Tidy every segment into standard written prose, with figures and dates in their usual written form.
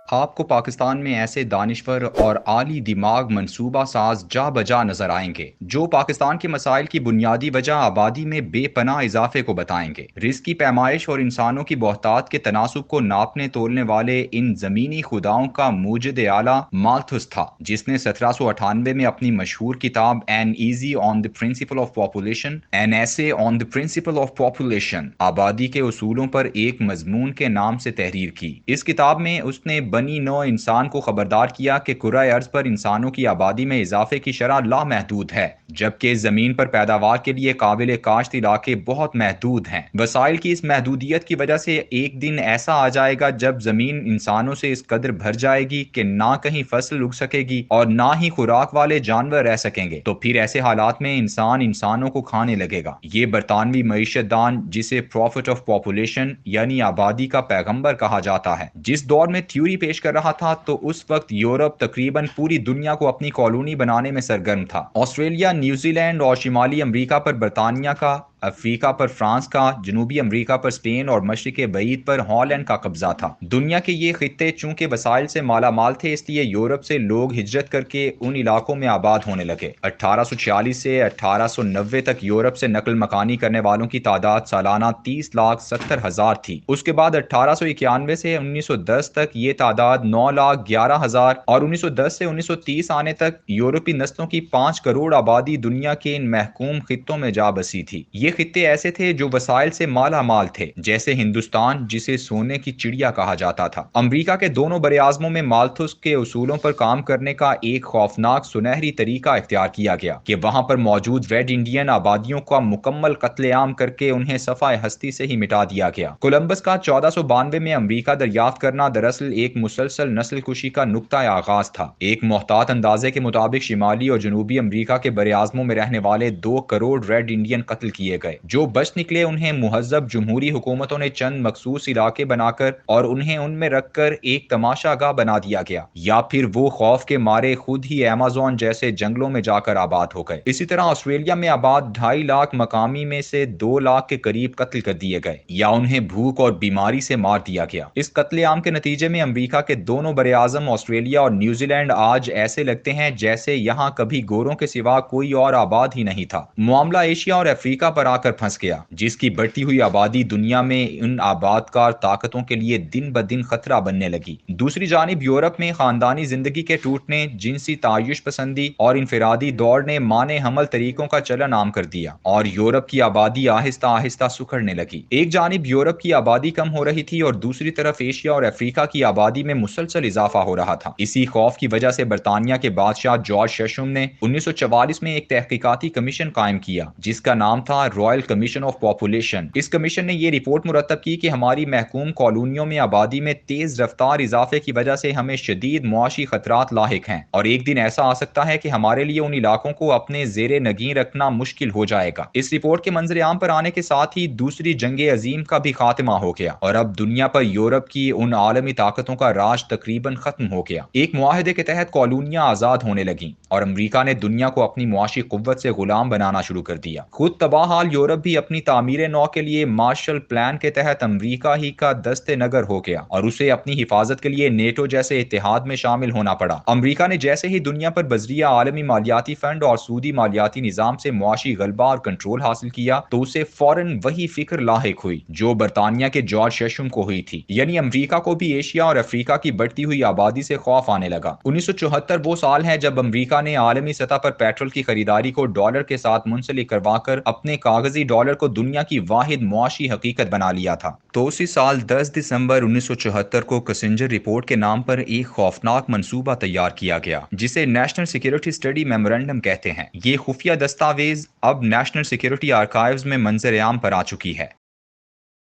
آپ کو پاکستان میں ایسے دانشور اور عالی دماغ منصوبہ ساز جا بجا نظر آئیں گے جو پاکستان کے مسائل کی بنیادی وجہ آبادی میں بے پناہ اضافے کو بتائیں گے۔ رزق کی پیمائش اور انسانوں کی بہتات کے تناسب کو ناپنے تولنے والے ان زمینی خداؤں کا موجد اعلیٰ مالتھس تھا، جس نے 1798 میں اپنی مشہور کتاب an essay on the principle of population, an essay on the principle of population, آبادی کے اصولوں پر ایک مضمون کے نام سے تحریر کی۔ اس کتاب میں اس نے بنی نوع انسان کو خبردار کیا کہ کرۂ ارض پر انسانوں کی آبادی میں اضافے کی شرح لامحدود ہے، جبکہ زمین پر پیداوار کے لیے قابل کاشت علاقے بہت محدود ہیں۔ وسائل کی اس محدودیت کی وجہ سے ایک دن ایسا آ جائے گا جب زمین انسانوں سے اس قدر بھر جائے گی کہ نہ کہیں فصل اگ سکے گی اور نہ ہی خوراک والے جانور رہ سکیں گے، تو پھر ایسے حالات میں انسان انسانوں کو کھانے لگے گا۔ یہ برطانوی معیشت دان، جسے پروفٹ آف پاپولیشن یعنی آبادی کا پیغمبر کہا جاتا ہے، جس دور میں تھیوری پیش کر رہا تھا، تو اس وقت یورپ تقریباً پوری دنیا کو اپنی کالونی بنانے میں سرگرم تھا۔ آسٹریلیا، نیوزی لینڈ اور شمالی امریکہ پر برطانیہ کا، افریقہ پر فرانس کا، جنوبی امریکہ پر اسپین اور مشرق بعید پر ہالینڈ کا قبضہ تھا۔ دنیا کے یہ خطے چونکہ وسائل سے مالا مال تھے، اس لیے یورپ سے لوگ ہجرت کر کے ان علاقوں میں آباد ہونے لگے۔ 1846 سے 1890 تک یورپ سے نقل مکانی کرنے والوں کی تعداد سالانہ 30,70,000 تھی۔ اس کے بعد 1891 سے 1910 تک یہ تعداد 9,11,000 اور 1910 سے 1930 آنے تک یورپی نسلوں کی 5 کروڑ آبادی دنیا کے ان محکوم خطوں میں جا بسی تھی۔ یہ خطے ایسے تھے جو وسائل سے مالا مال تھے، جیسے ہندوستان جسے سونے کی چڑیا کہا جاتا تھا۔ امریکہ کے دونوں براعظموں میں مالتھس کے اصولوں پر کام کرنے کا ایک خوفناک سنہری طریقہ اختیار کیا گیا کہ وہاں پر موجود ریڈ انڈین آبادیوں کا مکمل قتل عام کر کے انہیں صفحہ ہستی سے ہی مٹا دیا گیا۔ کولمبس کا 1492 میں امریکہ دریافت کرنا دراصل ایک مسلسل نسل کشی کا نقطہ آغاز تھا۔ ایک محتاط اندازے کے مطابق شمالی اور جنوبی امریکہ کے براعظموں میں رہنے والے 2 کروڑ ریڈ انڈین قتل کیے گئے۔ جو بچ نکلے انہیں مہذب جمہوری حکومتوں نے چند مخصوص علاقے بنا کر اور انہیں ان میں رکھ کر ایک تماشا گاہ بنا دیا گیا، یا پھر وہ خوف کے مارے خود ہی ایمیزون جیسے جنگلوں میں جا کر آباد ہو گئے۔ اسی طرح آسٹریلیا میں آباد 2.5 لاکھ مقامی میں سے 2 لاکھ کے قریب قتل کر دیے گئے یا انہیں بھوک اور بیماری سے مار دیا گیا۔ اس قتل عام کے نتیجے میں امریکہ کے دونوں براعظم آسٹریلیا اور نیوزی لینڈ آج ایسے لگتے ہیں جیسے یہاں کبھی گوروں کے سوا کوئی اور آباد ہی نہیں تھا۔ معاملہ ایشیا اور افریقہ پر آ کر پھنس گیا، جس کی بڑھتی ہوئی آبادی دنیا میں ان آباد کار طاقتوں کے لیے دن بدن خطرہ بننے لگی۔ دوسری جانب یورپ میں خاندانی زندگی کے ٹوٹنے، جنسی تعیش پسندی اور انفرادی دوڑ نے مانے حمل طریقوں کا چلن عام کر دیا اور یورپ کی آبادی آہستہ آہستہ سکڑنے لگی۔ ایک جانب یورپ کی آبادی کم ہو رہی تھی اور دوسری طرف ایشیا اور افریقہ کی آبادی میں مسلسل اضافہ ہو رہا تھا۔ اسی خوف کی وجہ سے برطانیہ کے بادشاہ جارج ششم نے 1944 میں ایک تحقیقاتی کمیشن قائم کیا جس کا نام تھا رائل کمیشن آف پاپولیشن۔ اس کمیشن نے یہ رپورٹ مرتب کی کہ ہماری محکوم کالونیوں میں آبادی میں تیز رفتار اضافے کی وجہ سے ہمیں شدید معاشی خطرات لاحق ہیں اور ایک دن ایسا آ سکتا ہے کہ ہمارے لیے ان علاقوں کو اپنے زیر نگین رکھنا مشکل ہو جائے گا۔ اس رپورٹ کے منظر عام پر آنے کے ساتھ ہی دوسری جنگ عظیم کا بھی خاتمہ ہو گیا اور اب دنیا پر یورپ کی ان عالمی طاقتوں کا راج تقریباً ختم ہو گیا۔ ایک معاہدے کے تحت کالونیاں آزاد ہونے لگیں اور امریکہ نے دنیا کو اپنی معاشی قوت سے غلام بنانا شروع کر دیا۔ خود تباہ حال یورپ بھی اپنی تعمیر نو کے لیے مارشل پلان کے تحت امریکہ ہی کا دست نگر ہو گیا اور اسے اپنی حفاظت کے لیے نیٹو جیسے اتحاد میں شامل ہونا پڑا۔ امریکہ نے جیسے ہی دنیا پر بذریعہ عالمی مالیاتی فنڈ اور سودی مالیاتی نظام سے معاشی غلبہ اور کنٹرول حاصل کیا تو اسے فوراً وہی فکر لاحق ہوئی جو برطانیہ کے جارج ششم کو ہوئی تھی، یعنی امریکہ کو بھی ایشیا اور افریقہ کی بڑھتی ہوئی آبادی سے خوف آنے لگا۔ 1974 وہ سال ہے جب امریکہ نے عالمی سطح پر پیٹرول کی خریداری کو ڈالر کے ساتھ منسلک کروا کر اپنے کاغذی ڈالر کو دنیا کی واحد معاشی حقیقت بنا لیا تھا۔ تو اسی سال 10 دسمبر 1974 کو کسنجر رپورٹ کے نام پر ایک خوفناک منصوبہ تیار کیا گیا جسے نیشنل سیکیورٹی اسٹڈی میمورنڈم کہتے ہیں۔ یہ خفیہ دستاویز اب نیشنل سیکیورٹی آرکائیوز میں منظر عام پر آ چکی ہے۔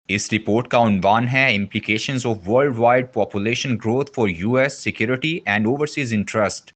اس رپورٹ کا عنوان ہے implications of worldwide population growth for US security and overseas interest.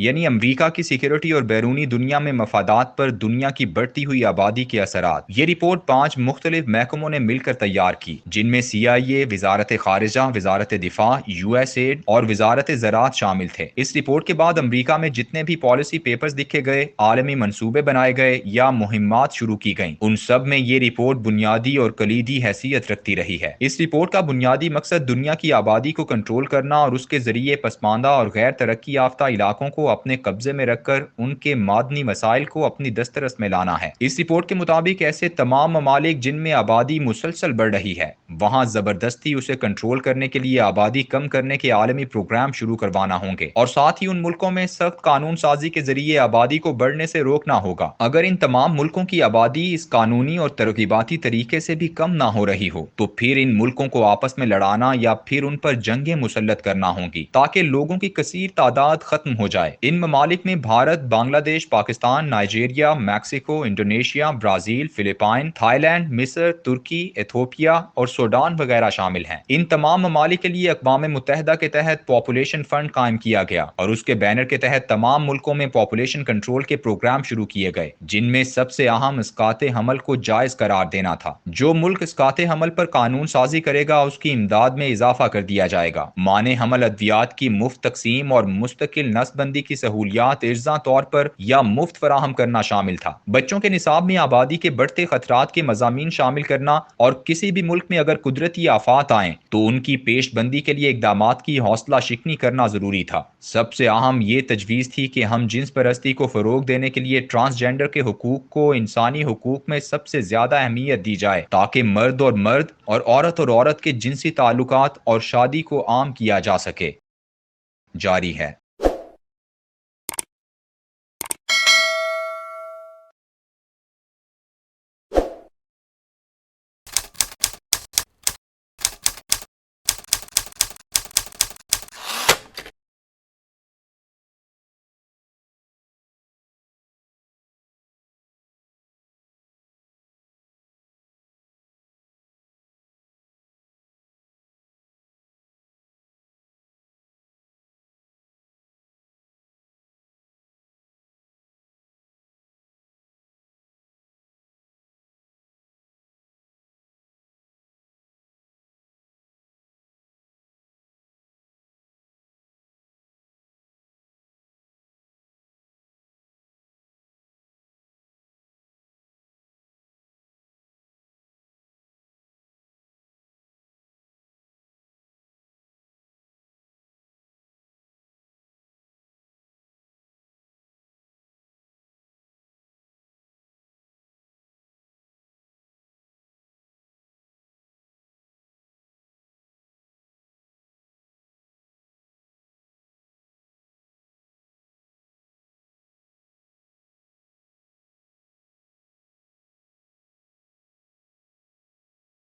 یعنی امریکہ کی سیکیورٹی اور بیرونی دنیا میں مفادات پر دنیا کی بڑھتی ہوئی آبادی کے اثرات۔ یہ رپورٹ 5 مختلف محکموں نے مل کر تیار کی، جن میں CIA، وزارت خارجہ، وزارت دفاع، USAID اور وزارت زراعت شامل تھے۔ اس رپورٹ کے بعد امریکہ میں جتنے بھی پالیسی پیپرز لکھے گئے، عالمی منصوبے بنائے گئے یا مہمات شروع کی گئیں، ان سب میں یہ رپورٹ بنیادی اور کلیدی حیثیت رکھتی رہی ہے۔ اس رپورٹ کا بنیادی مقصد دنیا کی آبادی کو کنٹرول کرنا اور اس کے ذریعے پسماندہ اور غیر ترقی یافتہ علاقوں کو اپنے قبضے میں رکھ کر ان کے معدنی وسائل کو اپنی دسترس میں لانا ہے۔ اس رپورٹ کے مطابق ایسے تمام ممالک جن میں آبادی مسلسل بڑھ رہی ہے، وہاں زبردستی اسے کنٹرول کرنے کے لیے آبادی کم کرنے کے عالمی پروگرام شروع کروانا ہوں گے، اور ساتھ ہی ان ملکوں میں سخت قانون سازی کے ذریعے آبادی کو بڑھنے سے روکنا ہوگا۔ اگر ان تمام ملکوں کی آبادی اس قانونی اور ترغیباتی طریقے سے بھی کم نہ ہو رہی ہو، تو پھر ان ملکوں کو آپس میں لڑانا یا پھر ان پر جنگیں مسلط کرنا ہوں گی تاکہ لوگوں کی کثیر تعداد ختم ہو جائے۔ ان ممالک میں Bharat, Bangladesh, Pakistan, Nigeria, Mexico, Indonesia, Brazil, Philippines, Thailand, مصر، ترکی، ایتھوپیا اور سوڈان وغیرہ شامل ہیں۔ ان تمام ممالک کے لیے اقوام متحدہ کے تحت پاپولیشن فنڈ قائم کیا گیا اور اس کے بینر کے تحت تمام ملکوں میں پاپولیشن کنٹرول کے پروگرام شروع کیے گئے، جن میں سب سے اہم اسقاط حمل کو جائز قرار دینا تھا۔ جو ملک اسقاط حمل پر قانون سازی کرے گا، اس کی امداد میں اضافہ کر دیا جائے گا۔ مانع حمل ادویات کی مفت تقسیم اور مستقل نسل بندی کی سہولیات ارزاں طور پر یا مفت فراہم کرنا شامل تھا۔ بچوں کے نصاب میں آبادی کے بڑھتے خطرات کے مضامین شامل کرنا اور کسی بھی ملک میں اگر قدرتی آفات آئیں تو ان کی پیش بندی کے لیے اقدامات کی حوصلہ شکنی کرنا ضروری تھا۔ سب سے اہم یہ تجویز تھی کہ ہم جنس پرستی کو فروغ دینے کے لیے ٹرانسجینڈر کے حقوق کو انسانی حقوق میں سب سے زیادہ اہمیت دی جائے تاکہ مرد اور عورت کے جنسی تعلقات اور شادی کو عام کیا جا سکے۔ جاری ہے۔